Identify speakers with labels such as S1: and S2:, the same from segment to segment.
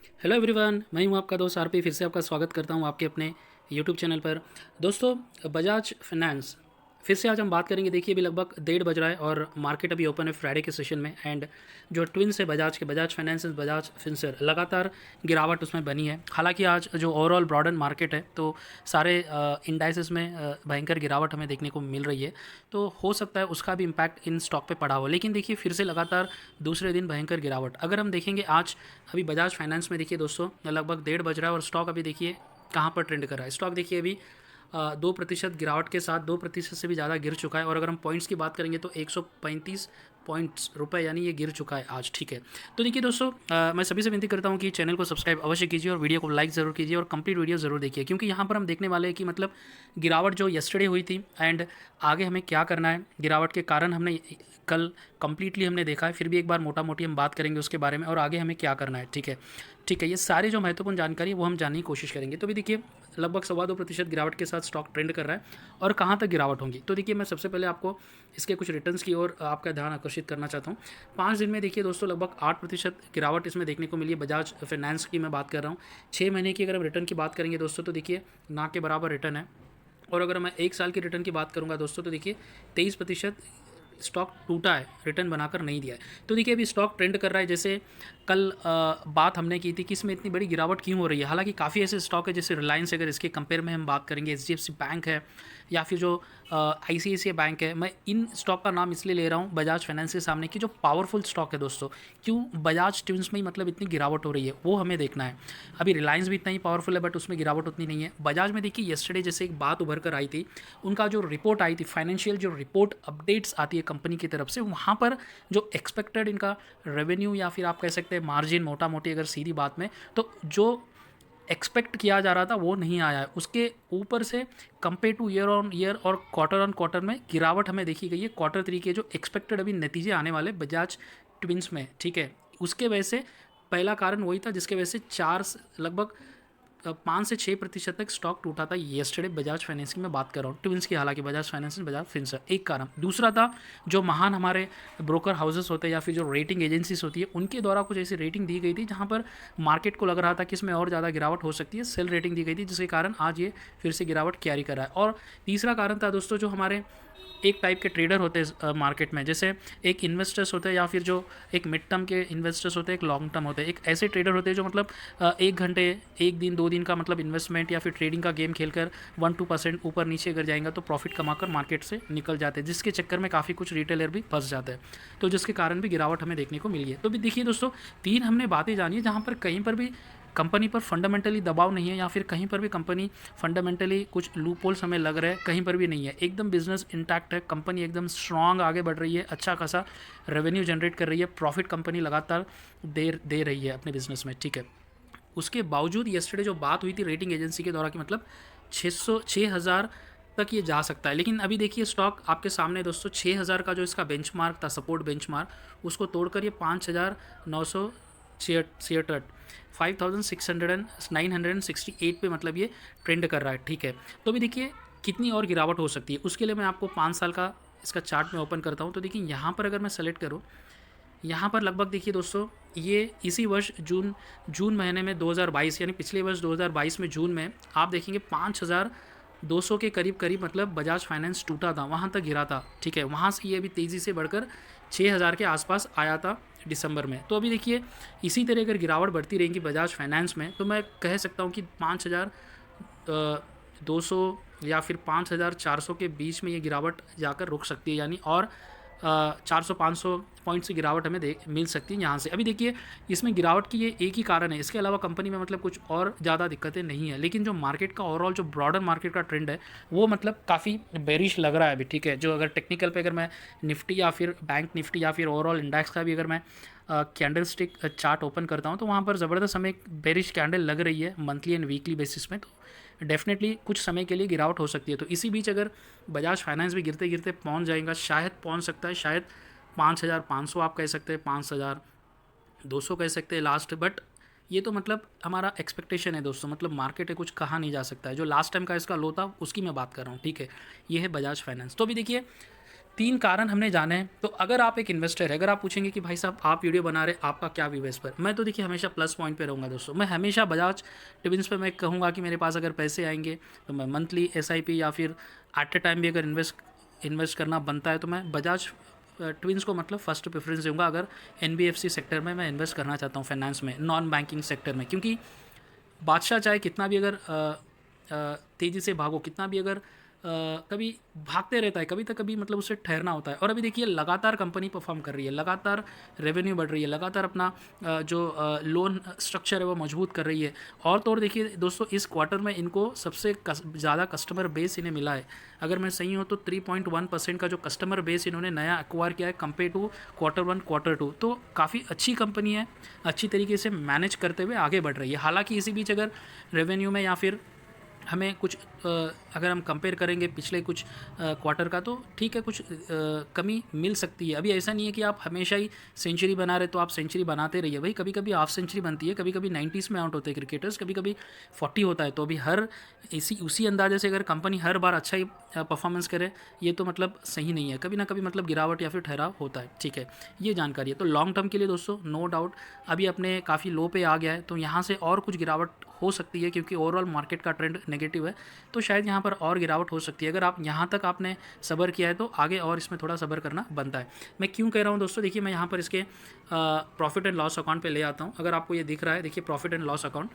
S1: Hello everyone, मैं हूं आपका दोस्त आरपी। फिर से आपका स्वागत करता हूं आपके अपने यूट्यूब चैनल पर। दोस्तों, बजाज फाइनेंस फिर से आज हम बात करेंगे। देखिए, अभी लगभग 1:30 बज रहा है और मार्केट अभी ओपन है फ्राइडे के सेशन में। एंड जो ट्विन्स है बजाज के, बजाज फाइनेंस बजाज फिनसर, लगातार गिरावट उसमें बनी है। हालांकि आज जो ओवरऑल ब्रॉडन मार्केट है तो सारे इंडाइसेस में भयंकर गिरावट हमें देखने को मिल रही है। तो हो सकता है उसका भी इम्पैक्ट इन स्टॉक पे पड़ा हो। लेकिन देखिए, फिर से लगातार दूसरे दिन भयंकर गिरावट अगर हम देखेंगे आज अभी बजाज फाइनेंस में, देखिए दोस्तों, लगभग 1:30 बज रहा है और स्टॉक अभी देखिए कहाँ पर ट्रेंड कर रहा है। स्टॉक देखिए अभी 2% गिरावट के साथ 2% से भी ज़्यादा गिर चुका है। और अगर हम पॉइंट्स की बात करेंगे तो 135 पॉइंट्स रुपए यानी ये गिर चुका है आज। ठीक है, तो देखिए दोस्तों, मैं सभी से विनती करता हूँ कि चैनल को सब्सक्राइब अवश्य कीजिए और वीडियो को लाइक ज़रूर कीजिए और कंप्लीट वीडियो ज़रूर देखिए, क्योंकि यहाँ पर हम देखने वाले हैं कि मतलब गिरावट जो यस्टरडे हुई थी एंड आगे हमें क्या करना है। गिरावट के कारण हमने कल कंप्लीटली हमने देखा है, फिर भी एक बार मोटा मोटी हम बात करेंगे उसके बारे में और आगे हमें क्या करना है। ठीक है, ठीक है, ये सारी जो महत्वपूर्ण जानकारी है वो हम जानने की कोशिश करेंगे। तो भी देखिए, लगभग 2.25% गिरावट के साथ स्टॉक ट्रेंड कर रहा है। और कहाँ तक गिरावट होगी, तो देखिए मैं सबसे पहले आपको इसके कुछ रिटर्न्स की ओर आपका ध्यान आकर्षित करना चाहता हूँ। 5 दिन में देखिए दोस्तों, लगभग 8% गिरावट इसमें देखने को मिली है। बजाज फाइनेंस की मैं बात कर रहा हूँ। 6 महीने की अगर हम रिटर्न की बात करेंगे दोस्तों, तो देखिए ना के बराबर रिटर्न है। और अगर मैं 1 साल की रिटर्न की बात करूंगा दोस्तों, तो देखिए 23% स्टॉक टूटा है, रिटर्न बनाकर नहीं दिया है। तो देखिए अभी स्टॉक ट्रेंड कर रहा है। जैसे कल बात हमने की थी कि इसमें इतनी बड़ी गिरावट क्यों हो रही है। हालांकि काफ़ी ऐसे स्टॉक है, जैसे रिलायंस, अगर इसके कंपेयर में हम बात करेंगे, एचडीएफसी बैंक है या फिर जो आईसीआईसीआई बैंक है। मैं इन स्टॉक का नाम इसलिए ले रहा हूँ बजाज फाइनेंस के सामने कि जो पावरफुल स्टॉक है दोस्तों, क्यों बजाज ट्विंस में ही मतलब इतनी गिरावट हो रही है वो हमें देखना है। अभी रिलायंस भी इतना ही पावरफुल है बट उसमें गिरावट उतनी नहीं है। बजाज में देखिए येस्टरडे जैसे एक बात उभर कर आई थी, उनका जो रिपोर्ट आई थी, फाइनेंशियल जो रिपोर्ट अपडेट्स आती है कंपनी की तरफ से, वहाँ पर जो एक्सपेक्टेड इनका रेवेन्यू या फिर आप कह सकते हैं मार्जिन, मोटा मोटी अगर सीधी बात में, तो जो एक्सपेक्ट किया जा रहा था वो नहीं आया है। उसके ऊपर से compare two year on year और क्वार्टर ऑन क्वार्टर में गिरावट हमें देखी गई है। Q3 के जो एक्सपेक्टेड अभी नतीजे आने वाले बजाज ट्विंस में, ठीक है, उसके वजह से पहला कारण वही था जिसके वजह से लगभग 5 से 6% तक स्टॉक टूटा था येस्टरडे बजाज फाइनेंस की मैं बात कर रहा हूँ, ट्विंस की। हालांकि बजाज फाइनेंस बजाज फिनसर एक कारण। दूसरा था जो महान हमारे ब्रोकर हाउसेस होते हैं या फिर जो रेटिंग एजेंसीज होती है, उनके द्वारा कुछ ऐसी रेटिंग दी गई थी जहाँ पर मार्केट को लग रहा था कि इसमें और ज़्यादा गिरावट हो सकती है। सेल रेटिंग दी गई थी जिसके कारण आज ये फिर से गिरावट कैरी कर रहा है। और तीसरा कारण था दोस्तों, जो हमारे एक टाइप के ट्रेडर होते हैं मार्केट में, जैसे एक इन्वेस्टर्स होते हैं या फिर जो एक मिड टर्म के इन्वेस्टर्स होते हैं, एक लॉन्ग टर्म होते हैं। एक ऐसे ट्रेडर होते हैं जो मतलब 1 घंटे, 1 दिन 2 दिन का मतलब इन्वेस्टमेंट या फिर ट्रेडिंग का गेम खेलकर 1-2% ऊपर नीचे अगर जाएंगे तो प्रॉफिट कमाकर मार्केट से निकल जाते हैं, जिसके चक्कर में काफ़ी कुछ रिटेलर भी फंस जाते हैं। तो जिसके कारण भी गिरावट हमें देखने को मिली है। तो भी देखिए दोस्तों, 3 हमने बातें जानी है जहाँ पर कहीं पर भी कंपनी पर फंडामेंटली दबाव नहीं है या फिर कहीं पर भी कंपनी फंडामेंटली कुछ लूपहोल्स हमें लग रहे हैं, कहीं पर भी नहीं है। एकदम बिजनेस इंटैक्ट है, कंपनी एकदम स्ट्रांग आगे बढ़ रही है, अच्छा खासा रेवेन्यू जनरेट कर रही है, प्रॉफिट कंपनी लगातार दे रही है अपने बिजनेस में। ठीक है, उसके बावजूद येस्टरडे जो बात हुई थी रेटिंग एजेंसी के द्वारा कि मतलब 6,000 तक ये जा सकता है। लेकिन अभी देखिए स्टॉक आपके सामने दोस्तों, 6,000 का जो इसका बेंचमार्क था, सपोर्ट बेंचमार्क, उसको तोड़कर ये 5,966 5,968 पे मतलब ये ट्रेंड कर रहा है। ठीक है, तो अभी देखिए कितनी और गिरावट हो सकती है। उसके लिए मैं आपको 5 साल का इसका चार्ट में ओपन करता हूँ। तो देखिए यहाँ पर अगर मैं सेलेक्ट करूँ, यहाँ पर लगभग देखिए दोस्तों, ये इसी वर्ष जून महीने में 2022 यानी पिछले वर्ष 2022 में जून में आप देखेंगे 5,200 के करीब करीब मतलब बजाज फाइनेंस टूटा था, वहाँ तक गिरा था। ठीक है, वहाँ से ये अभी तेज़ी से बढ़कर 6,000 के आसपास आया था दिसंबर में। तो अभी देखिए इसी तरह अगर गिरावट बढ़ती रहेगी बजाज फाइनेंस में, तो मैं कह सकता हूँ कि 5,200 या फिर 5,400 के बीच में ये गिरावट जाकर रुक सकती है। यानी और 400-500 पॉइंट्स की गिरावट हमें मिल सकती है यहाँ से। अभी देखिए इसमें गिरावट की ये एक ही कारण है, इसके अलावा कंपनी में मतलब कुछ और ज़्यादा दिक्कतें नहीं है। लेकिन जो मार्केट का ओवरऑल जो ब्रॉडर मार्केट का ट्रेंड है वो मतलब काफ़ी बेरिश लग रहा है अभी। ठीक है, जो अगर टेक्निकल पे अगर मैं निफ्टी या फिर बैंक निफ्टी या फिर ओवरऑल इंडेक्स का भी अगर मैं कैंडल स्टिक चार्ट ओपन करता हूँ, तो वहाँ पर ज़बरदस्त हमें एक बेरिश कैंडल लग रही है मंथली एंड वीकली बेसिस में। तो डेफिनेटली कुछ समय के लिए गिरावट हो सकती है। तो इसी बीच अगर बजाज फाइनेंस भी गिरते गिरते पहुँच जाएगा, शायद पहुँच सकता है, शायद 5,500 आप कह सकते हैं, 5,200 कह सकते हैं लास्ट। बट ये तो मतलब हमारा एक्सपेक्टेशन है दोस्तों, मतलब मार्केट है, कुछ कहा नहीं जा सकता है। जो लास्ट टाइम का इसका लो था उसकी मैं बात कर रहा हूँ। ठीक है, ये है बजाज फाइनेंस। तो अभी देखिए 3 कारण हमने जाने हैं। तो अगर आप एक इन्वेस्टर है, अगर आप पूछेंगे कि भाई साहब आप वीडियो बना रहे, आपका क्या व्यू है इस पर, मैं तो देखिए हमेशा प्लस पॉइंट पे रहूँगा दोस्तों। मैं हमेशा बजाज ट्विंस पे मैं कहूँगा कि मेरे पास अगर पैसे आएंगे तो मैं मंथली एसआईपी या फिर एट अ टाइम भी अगर इन्वेस्ट करना बनता है तो मैं बजाज ट्विंस को मतलब फर्स्ट प्रेफरेंस दूंगा अगर एनबीएफसी सेक्टर में मैं इन्वेस्ट करना चाहता हूँ, फाइनेंस में, नॉन बैंकिंग सेक्टर में। क्योंकि बादशाह चाहे कितना भी अगर तेज़ी से भागो, कितना भी अगर कभी भागते रहता है, कभी तक कभी मतलब उससे ठहरना होता है। और अभी देखिए लगातार कंपनी परफॉर्म कर रही है, लगातार रेवेन्यू बढ़ रही है, लगातार अपना जो लोन स्ट्रक्चर है वो मजबूत कर रही है। और तो और देखिए दोस्तों, इस क्वार्टर में इनको सबसे ज़्यादा कस्टमर बेस इन्हें मिला है। अगर मैं सही हूँ तो 3.1% का जो कस्टमर बेस इन्होंने नया एक्वायर किया है कंपेयर टू Q1 Q2। तो काफ़ी अच्छी कंपनी है, अच्छी तरीके से मैनेज करते हुए आगे बढ़ रही है। हालांकि इसी बीच अगर रेवेन्यू में या फिर हमें कुछ अगर हम कंपेयर करेंगे पिछले कुछ क्वार्टर का, तो ठीक है, कुछ कमी मिल सकती है। अभी ऐसा नहीं है कि आप हमेशा ही सेंचुरी बना रहे तो आप सेंचुरी बनाते रहिए भाई, कभी कभी हाफ सेंचुरी बनती है, कभी कभी 90s में आउट होते हैं क्रिकेटर्स, कभी कभी 40 होता है। तो अभी हर इसी उसी अंदाजे से अगर कंपनी हर बार अच्छा ही परफॉर्मेंस करे, ये तो मतलब सही नहीं है, कभी ना कभी मतलब गिरावट या फिर ठहराव होता है। ठीक है, ये जानकारी है। तो लॉन्ग टर्म के लिए दोस्तों नो डाउट अभी अपने काफ़ी लो पे आ गया है, तो यहाँ से और कुछ गिरावट हो सकती है क्योंकि ओवरऑल मार्केट का ट्रेंड नेगेटिव है। तो शायद यहाँ पर और गिरावट हो सकती है। अगर आप यहाँ तक आपने सब्र किया है तो आगे और इसमें थोड़ा सब्र करना बनता है। मैं क्यों कह रहा हूँ दोस्तों, देखिए मैं यहाँ पर इसके प्रॉफिट एंड लॉस अकाउंट पे ले आता हूँ। अगर आपको ये दिख रहा है, देखिए प्रॉफिट एंड लॉस अकाउंट,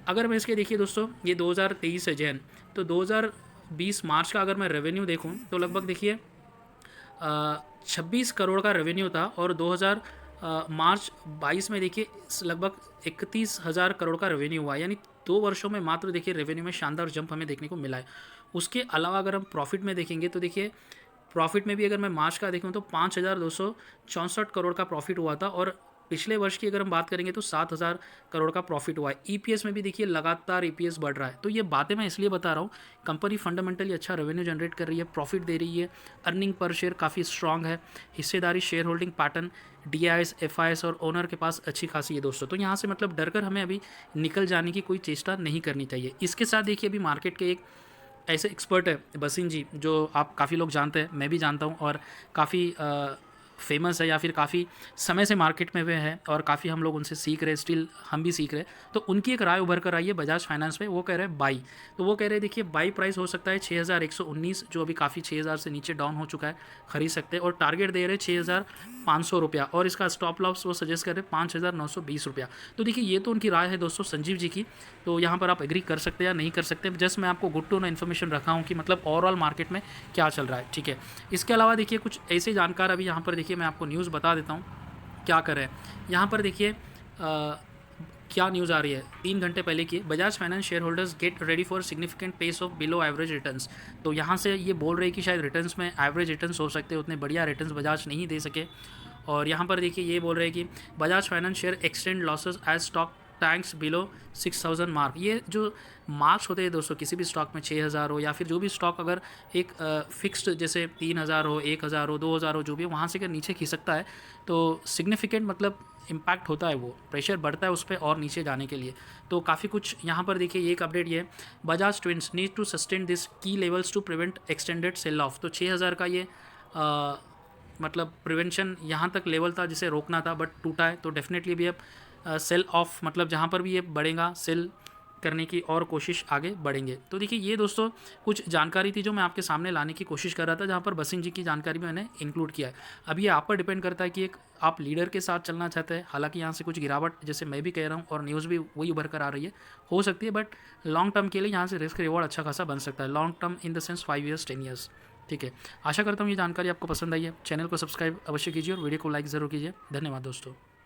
S1: अगर मैं इसके देखिए दोस्तों ये 2023 है जैन, तो 2020 मार्च का अगर मैं रेवेन्यू देखूँ तो लगभग देखिए 26 करोड़ का रेवेन्यू था। और 2000 मार्च 22 में देखिए लगभग 31,000 करोड़ का रेवेन्यू हुआ। यानी 2 वर्षों में मात्र देखिए रेवेन्यू में शानदार जंप हमें देखने को मिला है। उसके अलावा अगर हम प्रॉफिट में देखेंगे तो देखिए प्रॉफिट में भी अगर मैं मार्च का देखूँ तो 5,264 करोड़ का प्रॉफिट हुआ था। और पिछले वर्ष की अगर हम बात करेंगे तो 7,000 करोड़ का प्रॉफिट हुआ है। ईपीएस में भी देखिए लगातार ईपीएस बढ़ रहा है। तो ये बातें मैं इसलिए बता रहा हूँ, कंपनी फंडामेंटली अच्छा रेवेन्यू जनरेट कर रही है, प्रॉफिट दे रही है, अर्निंग पर शेयर काफ़ी स्ट्रांग है, हिस्सेदारी share holding pattern DIIs FIS और ओनर के पास अच्छी खासी है दोस्तों। तो यहाँ से मतलब डर कर हमें अभी निकल जाने की कोई चेष्टा नहीं करनी चाहिए। इसके साथ देखिए अभी मार्केट के एक ऐसे एक्सपर्ट है बसिन जी, जो आप काफ़ी लोग जानते हैं, मैं भी जानता हूँ, और काफ़ी फेमस है या फिर काफ़ी समय से मार्केट में वे हैं और काफ़ी हम लोग उनसे सीख रहे हैं, स्टिल हम भी सीख रहे हैं। तो उनकी एक राय उभर कर आई है बजाज फाइनेंस पे, वो कह रहे हैं बाई। तो वो कह रहे हैं देखिए बाई प्राइस हो सकता है 6,119, जो अभी काफ़ी 6,000 से नीचे डाउन हो चुका है, खरीद सकते हैं। और टारगेट दे रहे हैं 6,500 रुपया, और इसका स्टॉप लॉस वो सजेस्ट कर रहे हैं 5,920 रुपया। तो देखिए ये तो उनकी राय है दोस्तों संजीव जी की, तो यहाँ पर आप एग्री कर सकते हैं या नहीं कर सकते। जस्ट मैं आपको गुड टू नो इन्फॉर्मेशन रखा हूँ कि मतलब ओवरऑल मार्केट में क्या चल रहा है। ठीक है, इसके अलावा देखिए कुछ ऐसे जानकार अभी यहाँ पर देखिए मैं आपको न्यूज़ बता देता हूँ क्या कर रहे हैं। यहाँ पर देखिए क्या न्यूज़ आ रही है 3 घंटे पहले की, Bajaj finance share holders get ready for significant pace of below average returns. तो यहाँ से ये बोल रहे हैं कि शायद रिटर्न्स में एवरेज रिटर्न्स हो सकते हैं, उतने बढ़िया रिटर्न्स बजाज नहीं दे सके। और यहाँ पर देखिए ये बोल रहे हैं कि Bajaj finance share extend losses as stock tanks below 6,000 mark. ये जो मार्क्स होते हैं दोस्तों किसी भी स्टॉक में, 6,000 हो या फिर जो भी स्टॉक अगर एक फिक्स्ड जैसे 3,000 हो, 1,000 हो, 2,000 हो, जो भी वहाँ से अगर नीचे खिसकता है तो सिग्निफिकेंट मतलब इम्पैक्ट होता है, वो प्रेशर बढ़ता है उस पर और नीचे जाने के लिए। तो काफ़ी कुछ यहाँ पर देखिए एक अपडेट ये है, Bajaj twins need to sustain this key levels to prevent extended sell off. तो 6,000 का ये मतलब प्रिवेंशन यहाँ तक लेवल था जिसे रोकना था, बट टूटा है। तो डेफिनेटली भी अब सेल ऑफ मतलब जहाँ पर भी ये बढ़ेगा सेल करने की और कोशिश आगे बढ़ेंगे। तो देखिए ये दोस्तों कुछ जानकारी थी जो मैं आपके सामने लाने की कोशिश कर रहा था, जहाँ पर बसिन जी की जानकारी भी मैंने इंक्लूड किया है। अब ये आप पर डिपेंड करता है कि एक आप लीडर के साथ चलना चाहते हैं। हालांकि यहाँ से कुछ गिरावट जैसे मैं भी कह रहा हूँ और न्यूज़ भी वही उभर कर आ रही है, हो सकती है, बट लॉन्ग टर्म के लिए यहाँ से रिस्क रिवॉर्ड अच्छा खासा बन सकता है। Long term in the sense 5 years 10 years. ठीक है, आशा करता हूँ ये जानकारी आपको पसंद आई है। चैनल को सब्सक्राइब अवश्य कीजिए और वीडियो को लाइक ज़रूर कीजिए। धन्यवाद दोस्तों।